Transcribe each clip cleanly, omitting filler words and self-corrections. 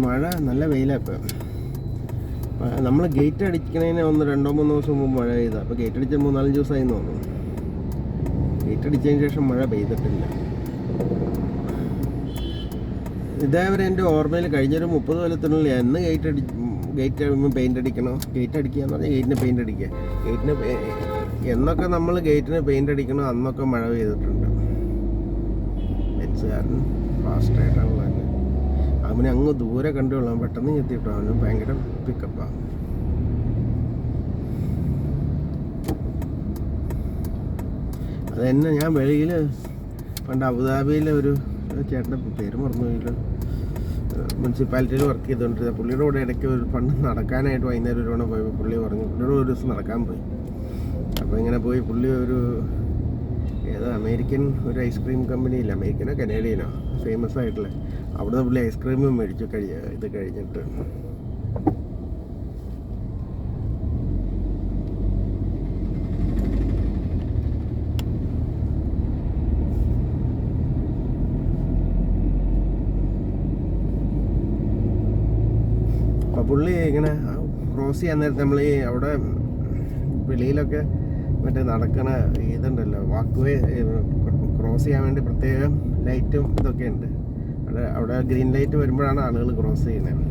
മഴ നല്ല വെയിലാണ് ഇപ്പം. നമ്മൾ ഗേറ്റ് അടിക്കണതിന് 2-3 ദിവസം മുമ്പ് മഴ പെയ്താൽ, അപ്പോൾ ഗേറ്റ് അടിച്ച 3-4 ദിവസമായി തോന്നുന്നു. ഗേറ്റ് അടിച്ചതിന് ശേഷം മഴ പെയ്തിട്ടില്ല. ഇതേവരെ എൻ്റെ ഓർമ്മയിൽ കഴിഞ്ഞൊരു 30 കൊല്ലത്തിനുള്ളിൽ എന്ന് ഗേറ്റ് പെയിൻ്റ് അടിക്കണോ, ഗേറ്റ് അടിക്കുക എന്ന് പറഞ്ഞാൽ ഗേറ്റിന് പെയിൻ്റ് അടിക്കുക, എന്നൊക്കെ നമ്മൾ ഗേറ്റിന് പെയിൻ്റ് അടിക്കണോ അന്നൊക്കെ മഴ പെയ്തിട്ടുണ്ട്. ബെൻസുകാരൻ ഫാസ്റ്റായിട്ടാണുള്ളത്. അവനെ അങ്ങ് ദൂരെ കണ്ടുകൊള്ളാം, പെട്ടെന്ന് എത്തിയിട്ടോ. അവന് ഭയങ്കര പിക്കപ്പാണ്. അത് തന്നെ ഞാൻ വെളിയിൽ പണ്ട് അബുദാബിയിലെ ഒരു ചേട്ടൻ്റെ പേര് മറന്നുപോയില്ല, മുനിസിപ്പാലിറ്റിയിൽ വർക്ക് ചെയ്തുകൊണ്ടിരുന്ന പുള്ളിയുടെ കൂടെ ഇടയ്ക്ക് ഒരു പണ്ട് നടക്കാനായിട്ട് വൈകുന്നേരം ഒരു തവണ പോയപ്പോൾ പുള്ളി പറഞ്ഞു, പുള്ളിയുടെ ഒരു ദിവസം നടക്കാൻ പോയി. അപ്പോൾ ഇങ്ങനെ പോയി പുള്ളി ഒരു അമേരിക്കൻ ഒരു ഐസ്ക്രീം കമ്പനിയില്ല, അമേരിക്കനോ കനേഡിയനോ ഫേമസ് ആയിട്ടുള്ള, അവിടെ പുള്ളി ഐസ്ക്രീമും മേടിച്ചു ഇത് കഴിഞ്ഞിട്ട്. അപ്പോൾ പുള്ളി ഇങ്ങനെ ക്രോസ് ചെയ്യാൻ നേരത്തെ നമ്മൾ അവിടെ വെളിയിലൊക്കെ മറ്റേ നടക്കണ ഇതുണ്ടല്ലോ, വാക്ക് വേ ക്രോസ് ചെയ്യാൻ വേണ്ടി പ്രത്യേകം ലൈറ്റും ഇതൊക്കെ ഉണ്ട്. അവിടെ ഗ്രീൻ ലൈറ്റ് വരുമ്പോഴാണ് ആളുകൾ ക്രോസ് ചെയ്യുന്നത്.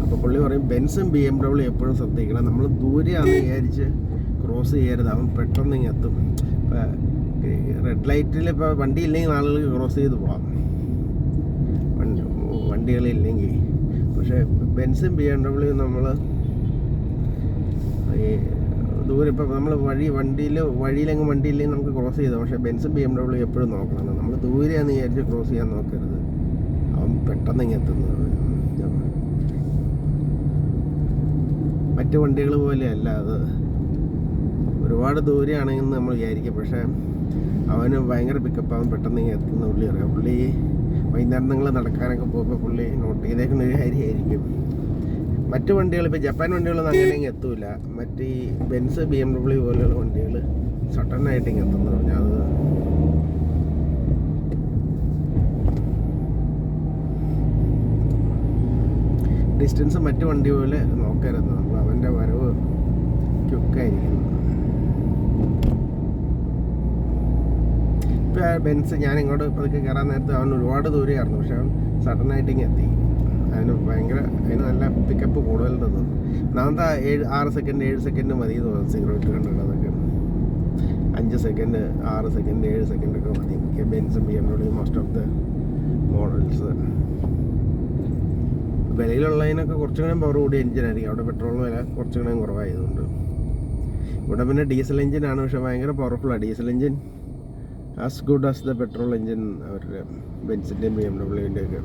അപ്പോൾ പുള്ളി പറയും ബെൻസും BMW എപ്പോഴും ശ്രദ്ധിക്കണം, നമ്മൾ ദൂരെയാണെന്ന് വിചാരിച്ച് ക്രോസ് ചെയ്യരുത്, അവൻ പെട്ടെന്ന് ഇങ്ങ് എത്തും. ഇപ്പോൾ റെഡ് ലൈറ്റിൽ ഇപ്പോൾ വണ്ടി ഇല്ലെങ്കിൽ ആളുകൾക്ക് ക്രോസ് ചെയ്ത് പോകാം, വണ്ടികളില്ലെങ്കിൽ. പക്ഷേ ബെൻസും BMW നമ്മൾ ഈ ദൂരെ ഇപ്പോൾ നമ്മൾ വഴിയിലെങ്കിൽ വണ്ടിയില്ലെങ്കിൽ നമുക്ക് ക്രോസ് ചെയ്താൽ, പക്ഷേ ബെൻസും BMW എപ്പോഴും നോക്കണം. നമ്മൾ ദൂരെയാണെന്ന് വിചാരിച്ച് ക്രോസ് ചെയ്യാൻ നോക്കരുത്, അവൻ പെട്ടെന്ന് ഇങ്ങ് എത്തുന്നത്. മറ്റ് വണ്ടികൾ പോലെയല്ല അത്, ഒരുപാട് ദൂരെയാണെങ്കിൽ നമ്മൾ വിചാരിക്കും, പക്ഷേ അവന് ഭയങ്കര പിക്കപ്പ്, അവൻ പെട്ടെന്ന് ഇങ്ങ് എത്തുന്ന പുള്ളി അറിയാം. പുള്ളി വൈകുന്നേരം നിങ്ങൾ നടക്കാനൊക്കെ പോകുമ്പോൾ പുള്ളി നോട്ട് ചെയ്തേക്കുന്ന ഒരു കാര്യമായിരിക്കും. മറ്റ് വണ്ടികൾ ഇപ്പോൾ ജപ്പാൻ വണ്ടികളൊന്നും അങ്ങനെയെങ്കിൽ എത്തൂല, മറ്റ് ഈ ബെൻസ് BMW പോലെയുള്ള വണ്ടികൾ സഡനായിട്ട് ഇങ്ങനെ എത്തുന്നു പറഞ്ഞാൽ അത് ഡിസ്റ്റൻസ് മറ്റ് വണ്ടി പോലെ നോക്കരുത്, നമ്മൾ അവൻ്റെ വരവ് ക്വിക്കായിരിക്കുന്നു. ഇപ്പോൾ ബെൻസ് ഞാൻ ഇങ്ങോട്ട് പതുക്കെ കയറാൻ നേരത്ത് അവൻ ഒരുപാട് ദൂരെയായിരുന്നു, പക്ഷെ അവൻ സഡനായിട്ട് ഇങ്ങനെ എത്തി. അതിന് നല്ല പിക്കപ്പ് കൂടുതലുണ്ടെന്ന്. ഒന്നാമത്തെ 6 സെക്കൻഡ് 7 സെക്കൻഡ് മതി തോന്നുന്നു സിഗരറ്റ് കണ്ടിട്ട്. അതൊക്കെ 5 സെക്കൻഡ് 6 സെക്കൻഡ് 7 സെക്കൻഡൊക്കെ മതി ബെൻസും BMW most of the models. വിലയിലുള്ളതിനൊക്കെ കുറച്ചുകൂടെ പവർ കൂടിയ എഞ്ചിനായിരിക്കും. അവിടെ പെട്രോളിന് വില കുറച്ചുകൂടെ കുറവായതുകൊണ്ട്. ഇവിടെ പിന്നെ ഡീസൽ എഞ്ചിനാണ്, പക്ഷെ ഭയങ്കര പവർഫുള്ളാണ് diesel engine, as good as the petrol engine അവരുടെ ബെൻസിൻ്റെയും BMWൻ്റെയൊക്കെ.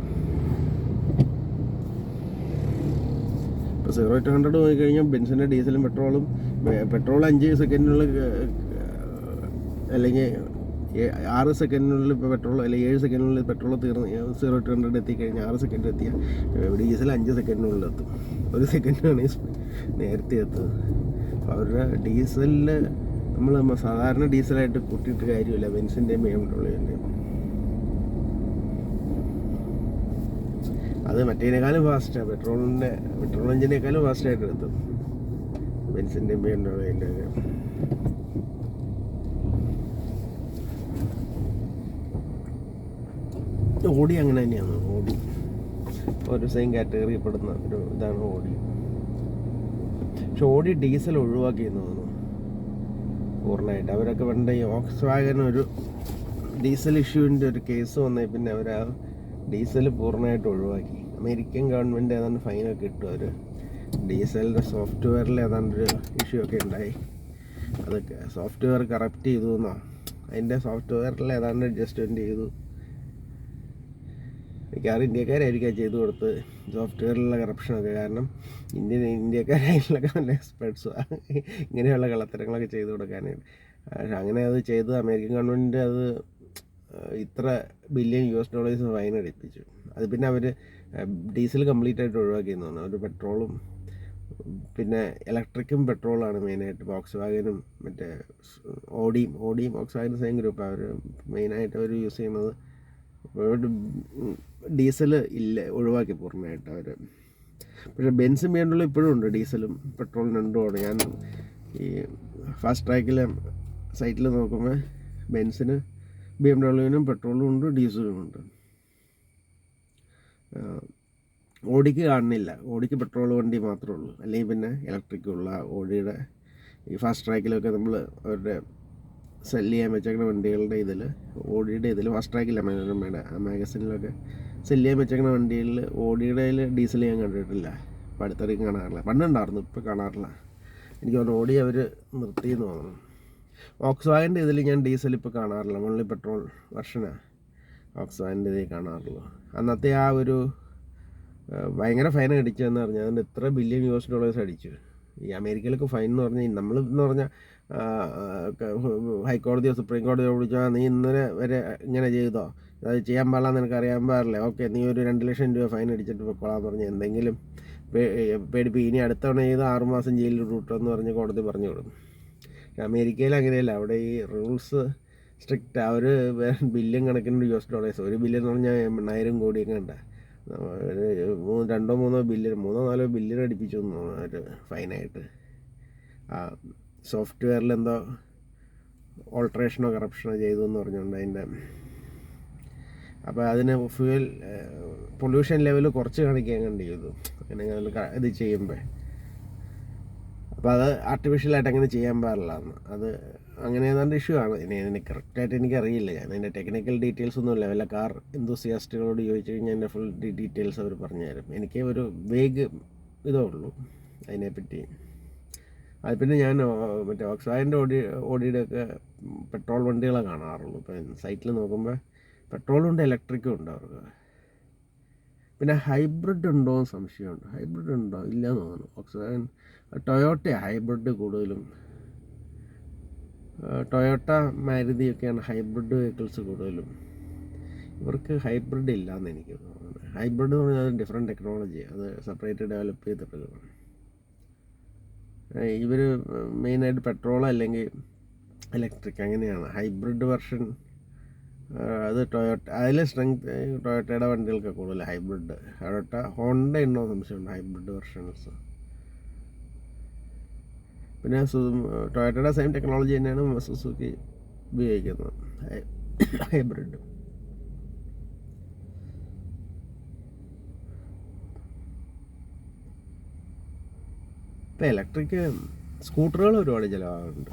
ഇപ്പോൾ 0-100 നോക്കിക്കഴിഞ്ഞാൽ ബെൻസിൻ്റെ ഡീസലും പെട്രോൾ 5 സെക്കൻഡിനുള്ളിൽ അല്ലെങ്കിൽ 6 സെക്കൻഡിനുള്ളിൽ ഇപ്പോൾ പെട്രോൾ, അല്ലെങ്കിൽ 7 സെക്കൻഡിനുള്ളിൽ പെട്രോൾ തീർന്ന് 0-100 എത്തിക്കഴിഞ്ഞാൽ 6 സെക്കൻഡ് എത്തിയാൽ ഡീസൽ 5 സെക്കൻഡിനുള്ളിൽ എത്തും. 1 സെക്കൻഡിനാണ് നേരത്തെ എത്തുന്നത്. അപ്പോൾ അവരുടെ ഡീസലിൽ നമ്മൾ സാധാരണ ഡീസലായിട്ട് കൂട്ടിയിട്ട് കാര്യമില്ല, ബെൻസിൻ്റെയും BMWൻ്റെയും. അത് മറ്റേതിനേക്കാളും ഫാസ്റ്റാണ്, പെട്രോൾ എഞ്ചിനേക്കാളും ഫാസ്റ്റായിട്ട് എത്തും ബെൻസിൻ്റെയും BMWൻ്റെയൊക്കെ. ഓടി അങ്ങനെ തന്നെയാണ്. ഓടി ഒരു സെയിം കാറ്റഗറിയിൽ പെടുന്ന ഒരു ഇതാണ് ഓടി. പക്ഷെ ഓടി ഡീസൽ ഒഴിവാക്കിയെന്ന് തോന്നുന്നു പൂർണ്ണമായിട്ട്. അവരൊക്കെ പണ്ട് ഈ വോക്സ്വാഗൻ ഒരു ഡീസൽ ഇഷ്യൂവിൻ്റെ ഒരു കേസ് വന്നേ പിന്നെ അവർ ആ ഡീസൽ പൂർണ്ണമായിട്ട് ഒഴിവാക്കി. അമേരിക്കൻ ഗവൺമെൻറ് ഏതാണ്ട് ഫൈനൊക്കെ ഇട്ടു. അവർ ഡീസലിൻ്റെ സോഫ്റ്റ്വെയറിൽ ഏതാണ്ടൊരു ഇഷ്യൂ ഒക്കെ ഉണ്ടായി. അതൊക്കെ സോഫ്റ്റ്വെയർ കറപ്റ്റ് ചെയ്തു എന്നോ, അതിൻ്റെ സോഫ്റ്റ്വെയറിൽ ഏതാണ്ട് അഡ്ജസ്റ്റ്മെൻറ്റ് ചെയ്തു. മിക്കവാറും ഇന്ത്യക്കാരായിരിക്കും ചെയ്തു കൊടുത്ത് സോഫ്റ്റ്വെയറിലുള്ള കറപ്ഷനൊക്കെ. കാരണം ഇന്ത്യക്കാരായിട്ടുള്ള നല്ല എക്സ്പെർട്സും ഇങ്ങനെയുള്ള കള്ളത്തരങ്ങളൊക്കെ ചെയ്തു കൊടുക്കാനായിട്ട്. പക്ഷെ അങ്ങനെ അത് ചെയ്ത് അമേരിക്കൻ ഗവൺമെൻറ് അത് ഇത്ര ബില്യൺ $US ഫൈൻ അടിപ്പിച്ചു. അത് പിന്നെ അവർ ഡീസൽ കംപ്ലീറ്റ് ആയിട്ട് ഒഴിവാക്കിയെന്ന് തോന്നുന്നു. ഒരു പെട്രോളും പിന്നെ ഇലക്ട്രിക്കും പെട്രോളാണ് മെയിനായിട്ട്. വോക്സ്വാഗനും മറ്റേ ഓഡിയും വോക്സ്വാഗനും സെയിം ഗ്രൂപ്പാണ്. അവർ മെയിനായിട്ട് അവർ യൂസ് ചെയ്യുന്നത് ഡീസൽ ഇല്ല, ഒഴിവാക്കി പൂർണ്ണമായിട്ട് അവർ. പക്ഷേ ബെൻസും ബി എം ഡബ്ല്യു ഇപ്പോഴും ഉണ്ട്, ഡീസലും പെട്രോളും രണ്ടുമാണ്. ഞാൻ ഈ ഫാസ്റ്റ് ട്രാക്കിലെ സൈറ്റിൽ നോക്കുമ്പോൾ ബെൻസിന് ബി എം ഡബ്ല്യുവിനും പെട്രോളും ഉണ്ട്, ഡീസലും ഉണ്ട്. ഓടിക്ക് കാണുന്നില്ല, ഓടിക്ക് പെട്രോൾ വണ്ടി മാത്രമേ ഉള്ളൂ, അല്ലെങ്കിൽ പിന്നെ ഇലക്ട്രിക്കുള്ള ഓടിയുടെ ഈ ഫാസ്റ്റ് ട്രാക്കിലൊക്കെ നമ്മൾ അവരുടെ സെല്ല് ചെയ്യാൻ വെച്ചേക്കുന്ന വണ്ടികളുടെ ഇതിൽ, ഓടിയുടെ ഇതിൽ ഫാസ്റ്റ് ട്രാക്കില്ല, മനോരമയുടെ മാഗസിനിലൊക്കെ സെല്ല് ചെയ്യാൻ വെച്ചേക്കുന്ന വണ്ടികളിൽ ഓടിയുടെ ഡീസൽ ഞാൻ കണ്ടിട്ടില്ല, ഇപ്പോൾ അടുത്തിടയ്ക്ക് കാണാറില്ല. പണ്ടുണ്ടായിരുന്നു, ഇപ്പോൾ കാണാറില്ല. എനിക്ക് തോന്നുന്നു ഓടി അവർ നിർത്തിയെന്ന് തോന്നുന്നു. വോക്സ്വാഗൻ്റെ ഇതിൽ ഞാൻ ഡീസൽ ഇപ്പോൾ കാണാറില്ല, ഓൺലി പെട്രോൾ വെർഷനാണ് വോക്സ്വാഗൻ്റെ ഇതിൽ കാണാറുള്ളൂ. അന്നത്തെ ആ ഒരു ഭയങ്കര ഫൈൻ അടിച്ചതെന്ന് പറഞ്ഞാൽ അതിൻ്റെ എത്ര ബില്യൺ US$ അടിച്ചു. ഈ അമേരിക്കയിലൊക്കെ ഫൈൻ എന്ന് പറഞ്ഞാൽ നമ്മളെന്ന് പറഞ്ഞാൽ ഹൈക്കോടതിയോ സുപ്രീം കോടതിയോ വിളിച്ചാൽ നീ ഇന്നലെ വരെ ഇങ്ങനെ ചെയ്തോ, അത് ചെയ്യാൻ പാടില്ല, നിനക്ക് അറിയാൻ പാടില്ല, ഓക്കെ നീ ഒരു 2 ലക്ഷം രൂപ ഫൈൻ അടിച്ചിട്ട് പൊക്കോളാൻ പറഞ്ഞ് എന്തെങ്കിലും പേടിപ്പി, ഇനി അടുത്ത തവണ ചെയ്ത് 6 മാസം ജയിലിൽ ഇട്ടെന്ന് പറഞ്ഞ് കോടതി പറഞ്ഞു വിടും. അമേരിക്കയിൽ അങ്ങനെയല്ല, അവിടെ ഈ റൂൾസ് സ്ട്രിക്റ്റ്. അവർ ബില്യൺ കണക്കിന് US$, ഒരു ബില്യൺ എന്ന് പറഞ്ഞാൽ 8,000 കോടിയൊക്കെ ഉണ്ട്. 2-3 ബില്യൺ 3-4 ബില്യൺ അടിപ്പിച്ചു ഒരു ഫൈനായിട്ട്. ആ സോഫ്റ്റ്വെയറിൽ എന്തോ ഓൾട്ടറേഷനോ കറപ്ഷനോ ചെയ്തു എന്ന് പറഞ്ഞുകൊണ്ട് അതിൻ്റെ. അപ്പോൾ അതിന് ഫ്യൂവൽ പൊല്യൂഷൻ ലെവൽ കുറച്ച് കാണിക്കാൻ കണ്ടു ചെയ്തു അങ്ങനെ ഇത് ചെയ്യുമ്പോൾ. അപ്പോൾ അത് ആർട്ടിഫിഷ്യലായിട്ട് അങ്ങനെ ചെയ്യാൻ പാടില്ലാന്ന്, അത് അങ്ങനെ ഏതാണ്ട് ഇഷ്യൂ ആണ്. ഇനി കറക്റ്റായിട്ട് എനിക്കറിയില്ല, ഞാൻ അതിൻ്റെ ടെക്നിക്കൽ ഡീറ്റെയിൽസ് ഒന്നുമില്ല. വല്ല കാർ എന്തൂസിയാസ്റ്റുകളോട് ചോദിച്ചു കഴിഞ്ഞാൽ എൻ്റെ ഫുൾ ഡീറ്റെയിൽസ് അവർ പറഞ്ഞു തരും. എനിക്ക് ഒരു വേഗ് ഇതേ ഉള്ളൂ അതിനെപ്പറ്റി. അത് പിന്നെ ഞാൻ മറ്റേ വോക്സ്വാഗൻ്റെ ഓടിയുടെ ഒക്കെ പെട്രോൾ വണ്ടികളെ കാണാറുള്ളൂ. ഇപ്പം സൈറ്റിൽ നോക്കുമ്പോൾ പെട്രോളും ഉണ്ട്, ഇലക്ട്രിക്കും ഉണ്ട് അവർക്ക്. പിന്നെ ഹൈബ്രിഡ് ഉണ്ടോ എന്ന് സംശയമുണ്ട്. ഹൈബ്രിഡ് ഉണ്ടോ ഇല്ലയെന്ന് തോന്നുന്നു. വോക്സ്വാഗൻ ടൊയോട്ട ഹൈബ്രിഡ് കൂടുതലും. ടൊയോട്ട മാരുതിയൊക്കെയാണ് ഹൈബ്രിഡ് വെഹിക്കിൾസ് കൂടുതലും. ഇവർക്ക് ഹൈബ്രിഡ് ഇല്ലയെന്ന് എനിക്ക് തോന്നുന്നത്. ഹൈബ്രിഡ് എന്ന് പറഞ്ഞാൽ അത് ഡിഫറെൻറ്റ് ടെക്നോളജി, അത് സെപ്പറേറ്റ് ഡെവലപ്പ് ചെയ്തിട്ടുള്ളതാണ്. ഇവർ മെയിനായിട്ട് പെട്രോൾ അല്ലെങ്കിൽ ഇലക്ട്രിക് അങ്ങനെയാണ്. ഹൈബ്രിഡ് വെർഷൻ അത് ടൊയോട്ട, അതിൽ സ്ട്രെങ്ത് ടൊയോട്ടയുടെ വണ്ടികൾക്ക് കൂടുതൽ ഹൈബ്രിഡ്. ടൊയോട്ട ഹോണ്ട ഉണ്ടോ സംശയമുണ്ട് ഹൈബ്രിഡ് വെർഷൻസ്. പിന്നെ ടൊയോട്ടയുടെ സെയിം ടെക്നോളജി തന്നെയാണ് സുസുക്കി ഉപയോഗിക്കുന്നത്, ഹൈബ്രിഡ്. ഇപ്പോൾ ഇലക്ട്രിക് സ്കൂട്ടറുകൾ ഒരുപാട് ചിലവാകുന്നുണ്ട്.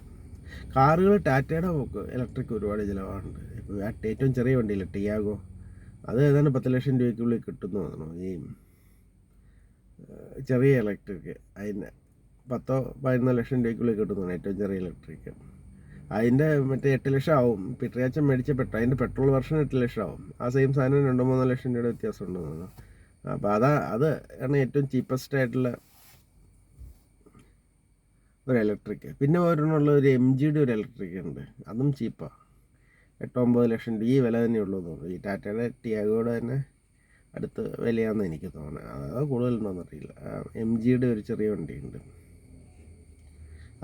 കാറുകൾ ടാറ്റയുടെ ഇലക്ട്രിക് ഒരുപാട് ചിലവാകുന്നുണ്ട്. ഇപ്പോൾ ഏറ്റവും ചെറിയ വണ്ടിയില്ല ടിയാഗോ, അത് ഏതാണ്ട് 10 ലക്ഷം രൂപയ്ക്കുള്ളിൽ കിട്ടുന്നു തോന്നുന്നു. ഈ ചെറിയ ഇലക്ട്രിക് അതിന് 10-11 ലക്ഷം രൂപയ്ക്കുള്ളിൽ കിട്ടുന്നു ഏറ്റവും ചെറിയ ഇലക്ട്രിക്. അതിൻ്റെ മറ്റേ 8 ലക്ഷം ആവും. പിട്രിയാച്ചൻ മേടിച്ച അതിൻ്റെ പെട്രോൾ വെർഷൻ 8 ലക്ഷം ആവും. ആ സെയിം സാധനം 2-3 ലക്ഷം രൂപയുടെ വ്യത്യാസം ഉണ്ടെന്ന്. അപ്പോൾ അത് ആണ് ഏറ്റവും ചീപ്പസ്റ്റ് ആയിട്ടുള്ള ഒരു ഇലക്ട്രിക്. പിന്നെ ഒരെണ്ണമുള്ള ഒരു MGയുടെ ഒരു ഇലക്ട്രിക് ഉണ്ട്, അതും ചീപ്പാണ്, 8-9 ലക്ഷം രൂപ. ഈ വില തന്നെ ഉള്ളൂ തോന്നുന്നു. ഈ ടാറ്റയുടെ ടിയാഗോയുടെ തന്നെ അടുത്ത് വിലയാണെന്ന് എനിക്ക് തോന്നുന്നത്. അത് കൂടുതലുണ്ടോയെന്നറിയില്ല. MGയുടെ ഒരു ചെറിയ വണ്ടിയുണ്ട്,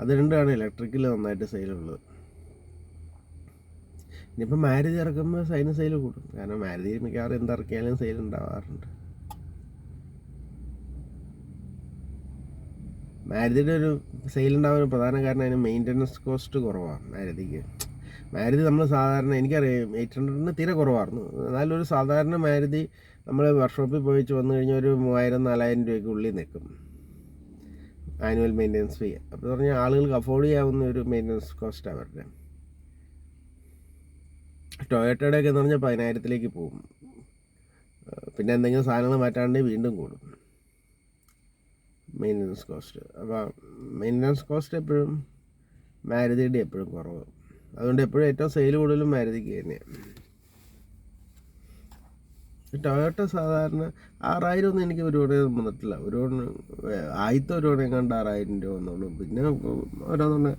അത് രണ്ടുമാണ് ഇലക്ട്രിക്കിൽ നന്നായിട്ട് സെയിലുള്ളത്. ഇനിയിപ്പോൾ മാരുതി ഇറക്കുമ്പോൾ അതിന് സെയിൽ കൂടും, കാരണം മാരുതി മിക്കവാറും എന്തിറക്കിയാലും സെയിൽ ഉണ്ടാവാറുണ്ട്. മാരുതിയുടെ ഒരു സെയിലുണ്ടാവാൻ പ്രധാന കാരണം അതിന് മെയിൻ്റനൻസ് കോസ്റ്റ് കുറവാണ് മാരുതിക്ക്. മാരുതി നമ്മൾ സാധാരണ, എനിക്കറിയാം 800-ന് തീരെ കുറവായിരുന്നു. എന്നാലും ഒരു സാധാരണ മാരുതി നമ്മൾ വർക്ക്ഷോപ്പിൽ പോയിച്ച് വന്നു കഴിഞ്ഞാൽ ഒരു 3000-4000 രൂപയ്ക്കുള്ളിൽ നിൽക്കും ആനുവൽ മെയിൻ്റനൻസ് ഫീ. അപ്പോൾ പറഞ്ഞാൽ ആളുകൾക്ക് അഫോർഡ് ചെയ്യാവുന്ന ഒരു മെയിൻ്റനൻസ് കോസ്റ്റ് അവരുടെ. ടൊയോട്ടയുടെയൊക്കെ എന്ന് പറഞ്ഞാൽ 10,000-ലേക്ക് പോകും. പിന്നെ എന്തെങ്കിലും സാധനങ്ങൾ മാറ്റാണ്ടെങ്കിൽ വീണ്ടും കൂടും മെയിൻ്റനൻസ് കോസ്റ്റ്. അപ്പോൾ മെയിൻ്റനൻസ് കോസ്റ്റ് എപ്പോഴും മാരുതിയുടെ എപ്പോഴും കുറവ്. അതുകൊണ്ട് എപ്പോഴും ഏറ്റവും സെയിൽ കൂടുതലും മാരുതിക്ക് തന്നെയാണ്. ടൊയോട്ട സാധാരണ 6,000 ഒന്നും എനിക്ക് ഒരുപാട് വന്നിട്ടില്ല. ആദ്യത്തെ ഒരുപാട് കണ്ട് 6,000 രൂപ വന്നുള്ളൂ. പിന്നെ ഓരോന്ന്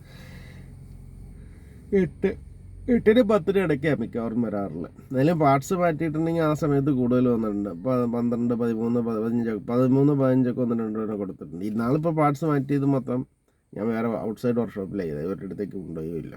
8-10 ഇടയ്ക്കാണ് മിക്കവാറും വരാറുള്ളത്. എന്നാലും പാർട്സ് മാറ്റിയിട്ടുണ്ടെങ്കിൽ ആ സമയത്ത് കൂടുതൽ വന്നിട്ടുണ്ട്. 12, 13, 15 വന്നിട്ടുണ്ട് കൊടുത്തിട്ടുണ്ട്. ഇന്നാളിപ്പോൾ പാർട്സ് മാറ്റിയത് മൊത്തം ഞാൻ വേറെ ഔട്ട്സൈഡ് വർക്ക്ഷോപ്പിലാണ് ചെയ്തത്, ഇവരുടെ അടുത്തേക്ക് കൊണ്ടുപോയില്ല.